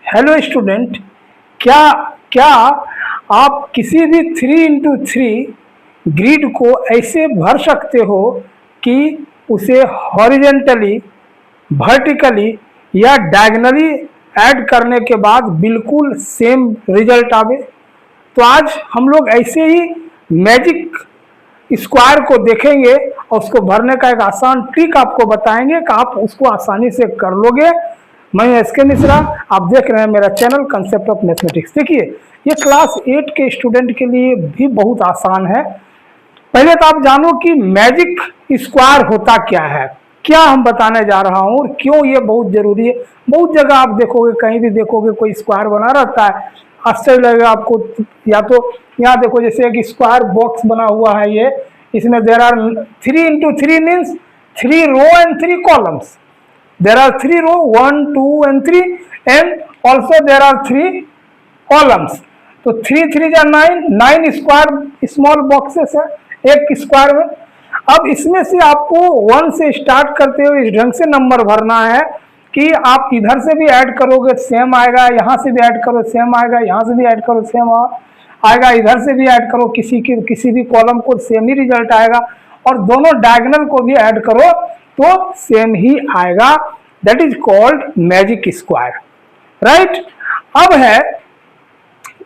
Hello student, क्या क्या आप किसी भी 3x3 ग्रिड को ऐसे भर सकते हो कि उसे हॉरिजेंटली, वर्टिकली या डायगनली ऐड करने के बाद बिल्कुल सेम रिजल्ट आवे। तो आज हम लोग ऐसे ही मैजिक स्क्वायर को देखेंगे और उसको भरने का एक आसान ट्रिक आपको बताएंगे कि आप उसको आसानी से कर लोगे। मैं एसके मिश्रा, आप देख रहे हैं मेरा चैनल कंसेप्ट ऑफ मैथमेटिक्स। देखिए, ये क्लास 8 के स्टूडेंट के लिए भी बहुत आसान है। पहले तो आप जानो कि मैजिक स्क्वायर होता क्या है, क्या हम बताने जा रहा हूँ और क्यों ये बहुत जरूरी है। बहुत जगह आप देखोगे, कहीं भी देखोगे कोई स्क्वायर बना रहता है, आश्चर्य लगेगा आपको। या तो यहाँ देखो, जैसे एक स्क्वायर बॉक्स बना हुआ है, ये इसमें there are 3x3 means 3 row and 3 columns. There are 3 row, 1, 2 and 3, and also there are 3 columns. तो 3 3 जा 9, 9 स्क्वायर स्मॉल बॉक्सेस है एक स्क्वायर में। अब इसमें से आपको 1 से स्टार्ट करते हुए इस ढंग से नंबर भरना है कि आप इधर से भी ऐड करोगे सेम आएगा, यहाँ से भी ऐड करो सेम आएगा, यहाँ से भी ऐड करो सेम आएगा, इधर से भी ऐड करो किसी भी कॉलम को सेम ही रिजल्ट आएगा, और दोनों डायगोनल को भी ऐड करो तो सेम ही आएगा। That is called magic square, right. अब है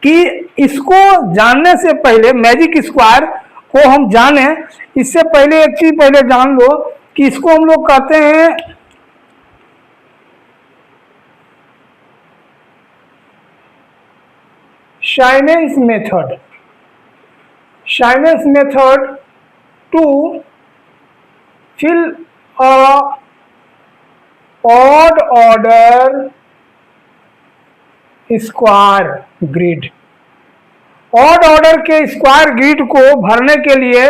कि इसको जानने से पहले, मैजिक स्क्वायर को हम जाने इससे पहले एक चीज पहले जान लो कि इसको हम लोग कहते हैं Siamese method. Siamese method to fill a odd order square grid. Odd order के स्क्वायर ग्रिड को भरने के लिए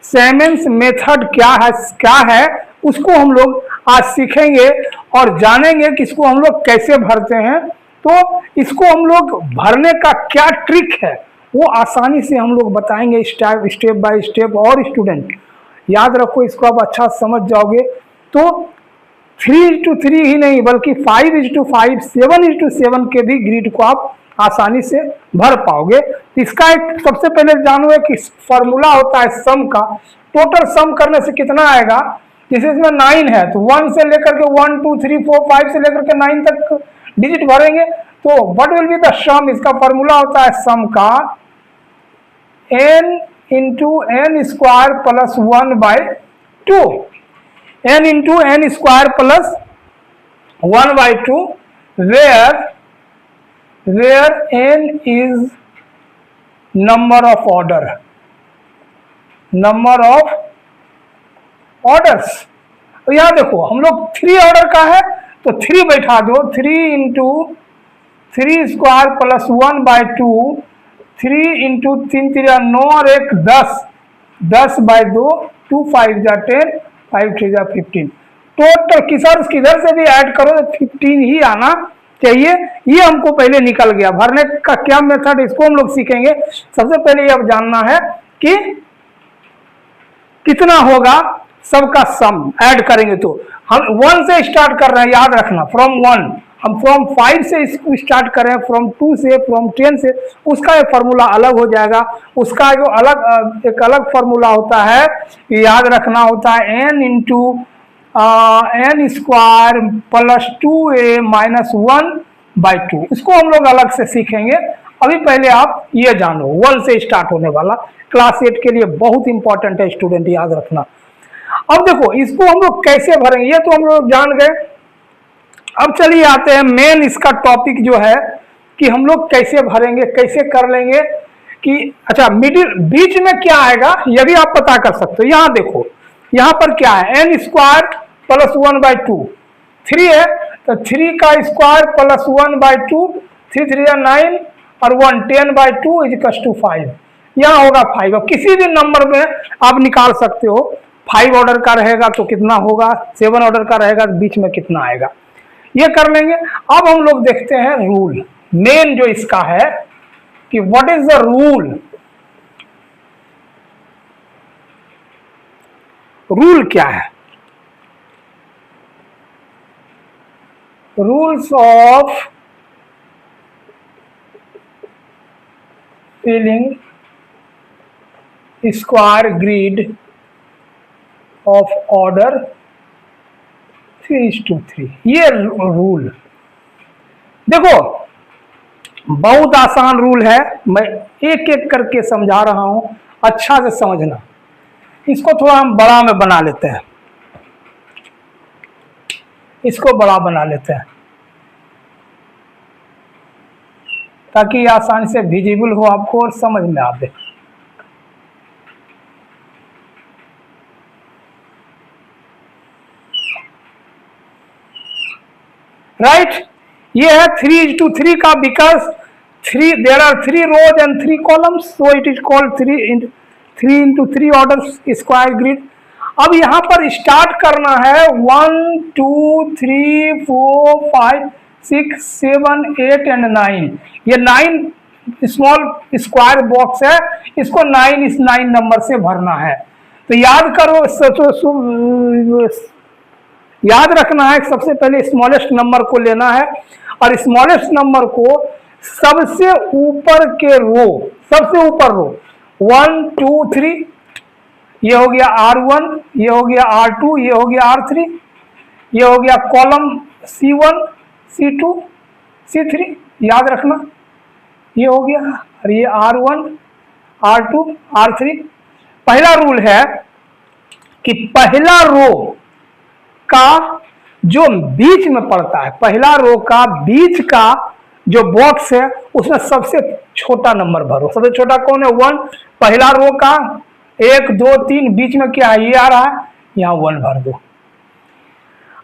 साइमेंस मेथड क्या है उसको हम लोग आज सीखेंगे और जानेंगे कि इसको हम लोग कैसे भरते हैं। तो इसको हम लोग भरने का क्या ट्रिक है वो आसानी से हम लोग बताएंगे स्टेप बाय स्टेप। और स्टूडेंट याद रखो, इसको आप अच्छा समझ जाओगे तो 3x3 ही नहीं बल्कि 5x5, 7x7 के भी ग्रिड को आप आसानी से भर पाओगे। इसका एक सबसे पहले जानो एक फॉर्मूला होता है सम का। टोटल सम करने से कितना आएगा, जैसे इसमें 9 है तो 1 से लेकर के 1 2 3 4 5 से लेकर के 9 तक डिजिट भरेंगे तो what will be the sum. इसका फॉर्मूला होता है सम का n into n square plus 1/2, n into n square plus 1/2, where n is number of orders। तो यहाँ देखो हम लोग 3 ऑर्डर का है तो 3 बैठा दो, 3 इंटू 3 स्क्वायर प्लस 1/2, 3 इंटू 3 3 9 और 1 10, 10/2, 2 5 जा 10, 5 3 जा 15। टोटल किधर से भी ऐड करो तो 15 ही आना चाहिए। ये हमको पहले निकल गया। भरने का क्या मेथड इसको हम लोग सीखेंगे। सबसे पहले ये अब जानना है कि कितना होगा सबका सम ऐड करेंगे। तो हम 1 से स्टार्ट कर रहे हैं, याद रखना फ्रॉम 1। हम फ्रॉम 5 से स्टार्ट करें, फ्रॉम 2 से, फ्रॉम 10 से, उसका एक फॉर्मूला अलग हो जाएगा। उसका जो एक अलग फॉर्मूला होता है, याद रखना होता है n into n square plus 2a minus 1/2। इसको हम लोग अलग से सीखेंगे। अभी पहले आप ये जानो 1 से स्टार्ट होने वाला क्लास 8 के लिए बहुत इंपॉर्टेंट है स्टूडेंट, याद रखना। अब देखो इसको हम लोग कैसे भरेंगे ये तो हम लोग जान गए। अब चलिए आते हैं मेन इसका टॉपिक जो है कि हम लोग कैसे भरेंगे, कैसे कर लेंगे कि अच्छा बीच में क्या आएगा ये भी आप पता कर सकते हो। यहाँ देखो, यहाँ पर क्या है, एन स्क्वायर प्लस 1/2, 3 है तो 3 का स्क्वायर प्लस 1/2, 3 3 9 और 1 10/2 इज टू 5। यहाँ होगा 5। अब किसी भी नंबर में आप निकाल सकते हो। 5 ऑर्डर का रहेगा तो कितना होगा, 7 ऑर्डर का रहेगा तो बीच में कितना आएगा, ये कर लेंगे। अब हम लोग देखते हैं रूल, मेन जो इसका है कि what is the rule. Rule क्या है, rules of filling square grid of order 3:3। ये रूल देखो बहुत आसान रूल है, मैं एक एक करके समझा रहा हूं, अच्छा से समझना। इसको थोड़ा हम बड़ा में बना लेते हैं, इसको बड़ा बना लेते हैं ताकि आसानी से विजिबल हो आपको और समझ में आवे। राइट, ये है 3:3 का, because there are 3 rows and 3 columns, so it is called 3:3 order square grid. अब यहां पर स्टार्ट करना है 1 2 3 4 5 6 7 8 एंड 9। ये 9 स्मॉल स्क्वायर बॉक्स है, इसको 9 इस 9 नंबर से भरना है। तो याद करो, याद रखना है सबसे पहले स्मॉलेस्ट नंबर को लेना है और स्मॉलेस्ट नंबर को सबसे ऊपर के रो, सबसे ऊपर रो 1 2 3, ये हो गया R1, ये हो गया R2, ये हो गया R3, ये हो गया कॉलम C1 C2 C3, याद रखना ये हो गया, और ये R1 R2 R3। पहला रूल है कि पहला रो का जो बीच में पड़ता है, पहला रो का बीच का जो बॉक्स है उसमें सबसे छोटा नंबर भरो। सबसे छोटा कौन है? 1। पहला रो का 1 2 3 बीच में क्या है? ये आ रहा है, यहां 1 भर दो।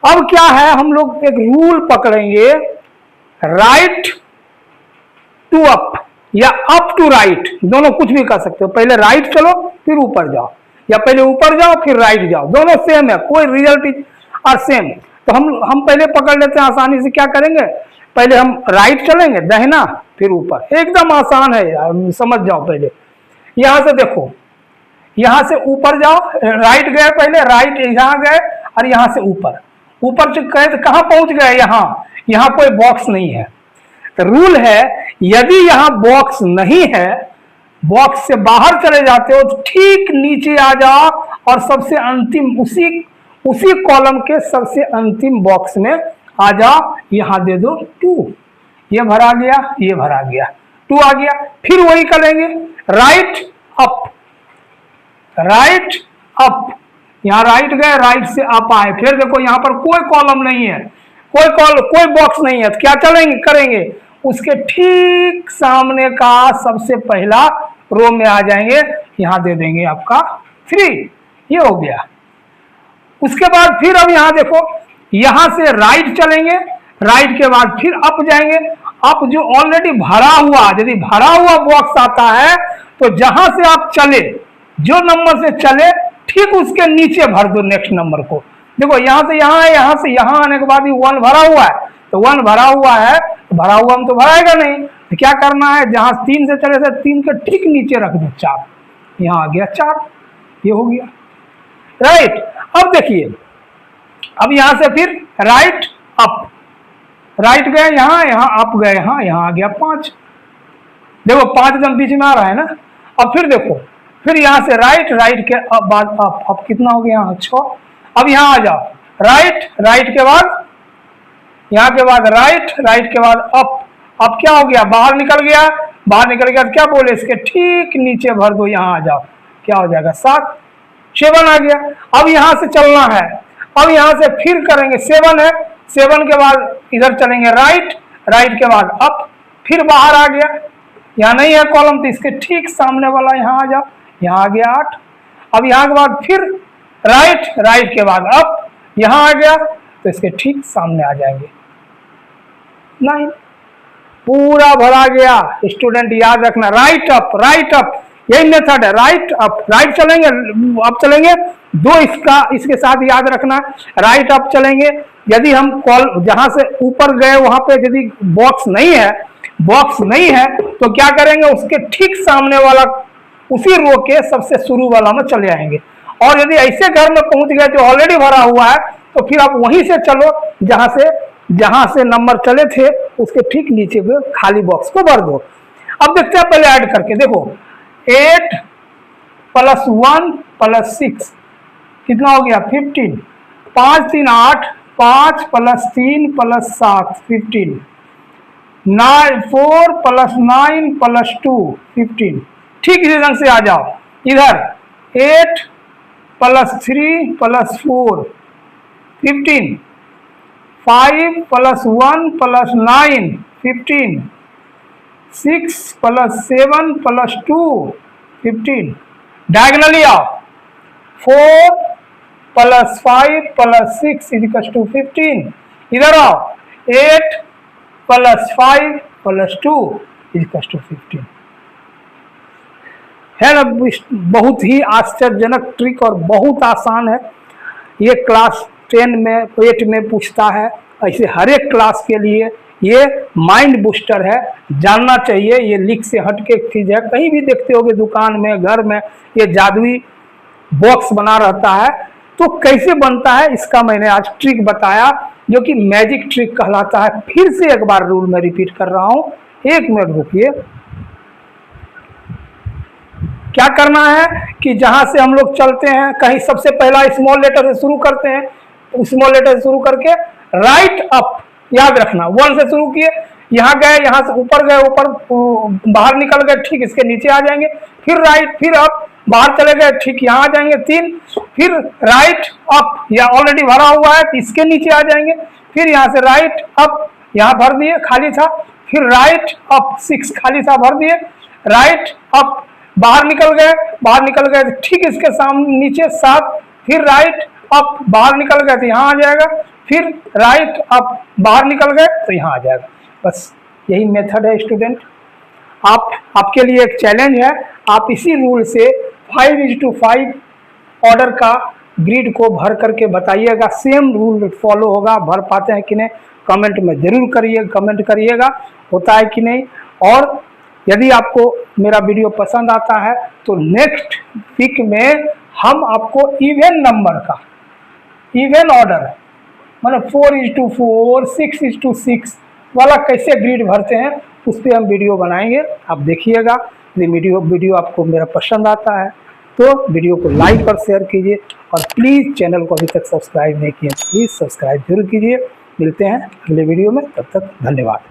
अब क्या है, हम लोग एक रूल पकड़ेंगे, राइट टू अप या अप टू राइट, दोनों कुछ भी कर सकते हो। पहले राइट चलो फिर ऊपर जाओ, या पहले ऊपर जाओ फिर राइट जाओ, दोनों सेम है, कोई रिजल्ट इज आर सेम। तो हम पहले पकड़ लेते हैं आसानी से। क्या करेंगे, पहले हम राइट चलेंगे, दाहिना फिर ऊपर, एकदम आसान है यार, समझ जाओ। पहले यहां से देखो, यहां से ऊपर जाओ, राइट गए पहले, राइट यहां गए और यहां से ऊपर, ऊपर से गए तो कहां पहुंच गए? यहां कोई बॉक्स नहीं है। तो रूल है, यदि यहां बॉक्स नहीं है, बॉक्स से बाहर चले जाते हो तो ठीक नीचे आ जाओ और सबसे अंतिम उसी कॉलम के सबसे अंतिम बॉक्स में आ जाओ, यहां दे दो 2। ये भरा गया, ये भरा गया, 2 आ गया। फिर वही करेंगे, राइट अप, राइट अप, यहां राइट गए, राइट से अप आए। फिर देखो यहां पर कोई कॉलम नहीं है, कोई बॉक्स नहीं है, तो क्या करेंगे, उसके ठीक सामने का सबसे पहला रो में आ जाएंगे, यहां दे देंगे आपका 3। ये हो गया। उसके बाद फिर अब यहां देखो, यहां से राइट चलेंगे, राइट के बाद फिर अप जाएंगे। अप जो ऑलरेडी भरा हुआ, यदि भरा हुआ बॉक्स आता है तो जहां से आप चले, जो नंबर से चले ठीक उसके नीचे भर दो नेक्स्ट नंबर को। देखो यहां से यहां है, यहां से यहां आने के बाद 1 भरा हुआ है, तो 1 भरा हुआ है, तो भरा हुआ हम तो भराएगा नहीं, तो क्या करना है, जहां 3 से चले थे 3 के ठीक नीचे रख दो 4, यहां आ गया 4। ये हो गया राइट। अब देखिए, अब यहां से फिर राइट अप, राइट गए यहां अप गए, यहां आ गया 5। देखो 5 एकदम बीच में आ रहा है ना। अब फिर देखो, फिर यहां से राइट के बाद अप कितना हो गया? यहाँ 6। अब यहां आ जाओ, राइट के बाद, यहां के बाद राइट के बाद अप क्या हो गया? बाहर निकल गया, क्या बोले, इसके ठीक नीचे भर दो, यहां आ जाओ, क्या हो जाएगा? 7। 7 आ गया। अब यहां से चलना है, अब यहां से फिर करेंगे, 7 है, 7 के बाद इधर चलेंगे राइट के बाद अप, फिर बाहर आ गया, यहाँ नहीं है कॉलम, तो इसके ठीक सामने वाला यहाँ आ जाओ, यहाँ आ गया 8। अब यहाँ के बाद फिर राइट के बाद अप, यहाँ आ गया, तो इसके ठीक सामने आ जाएंगे 9। पूरा भरा गया। स्टूडेंट याद रखना, राइट अप, यही मेथड है, राइट अप, राइट चलेंगे, अप चलेंगे, 2 इसके साथ याद रखना, राइट अप चलेंगे। यदि हम जहां से ऊपर गए वहां पे यदि बॉक्स नहीं है तो क्या करेंगे, उसके ठीक सामने वाला उसी रो के सबसे शुरू वाला में चले आएंगे। और यदि ऐसे घर में पहुंच गए जो ऑलरेडी भरा हुआ है, तो फिर आप वहीं से चलो जहां से नंबर चले थे उसके ठीक नीचे के खाली बॉक्स को भर दो। अब देखते हैं पहले ऐड करके, देखो 8 + 1 + 6 कितना हो गया 15, 5 3 8, 5 + 3 + 7 15, 9 4 + 9 + 2 15। ठीक इसी ढंग से आ जाओ इधर 8 + 3 + 4 15, 5 + 1 + 9 15, 6 + 7 + 2 15। डायगनली आओ 4 + 5 + 6 = 15। इधर आओ 8 + 5 + 2 = 15। है ना, बहुत ही आश्चर्यजनक ट्रिक और बहुत आसान है। ये क्लास 10 में 8 में पूछता है, ऐसे हर एक क्लास के लिए ये माइंड बूस्टर है, जानना चाहिए। ये लीक से हटके चीज़ है, कहीं भी देखते होगे दुकान में घर में ये जादुई बॉक्स बना रहता है। तो कैसे बनता है इसका मैंने आज ट्रिक बताया, जो कि मैजिक ट्रिक कहलाता है। फिर से एक बार रूल में रिपीट कर रहा हूँ, 1 मिनट रुकिए। क्या करना है कि जहां से हम लोग चलते हैं, कहीं सबसे पहला स्मॉल लेटर से शुरू करते हैं, स्मॉल लेटर से शुरू करके राइट अप, याद रखना 1 से शुरू किए, यहाँ गए, यहाँ से ऊपर गए, ऊपर बाहर निकल गए, ठीक इसके नीचे आ जाएंगे, फिर राइट, फिर अप, बाहर चले गए, ठीक यहाँ आ जाएंगे 3, फिर राइट अप, या ऑलरेडी भरा हुआ है इसके नीचे आ जाएंगे, फिर यहाँ से राइट अप, यहाँ भर दिए खाली था, फिर राइट अप 6 खाली था भर दिए, राइट अप बाहर निकल गए, ठीक इसके सामने नीचे 7, फिर राइट अप बाहर निकल गए तो यहाँ आ जाएगा, फिर राइट अप बाहर निकल गए तो यहाँ आ जाएगा। बस यही मेथड है स्टूडेंट। आपके लिए एक चैलेंज है, आप इसी रूल से 5:5 ऑर्डर का ग्रिड को भर करके बताइएगा। सेम रूल फॉलो होगा, भर पाते हैं कि नहीं कमेंट में जरूर कमेंट करिएगा, होता है कि नहीं। और यदि आपको मेरा वीडियो पसंद आता है तो नेक्स्ट वीक में हम आपको इवन नंबर का, इवन ऑर्डर मतलब 4:4, 6:6 वाला कैसे ग्रिड भरते हैं उस पर हम वीडियो बनाएंगे, आप देखिएगा। यदि वीडियो आपको मेरा पसंद आता है तो वीडियो को लाइक और शेयर कीजिए, और प्लीज़ चैनल को अभी तक सब्सक्राइब नहीं किया प्लीज़ सब्सक्राइब जरूर कीजिए। मिलते हैं अगले वीडियो में, तब तक धन्यवाद।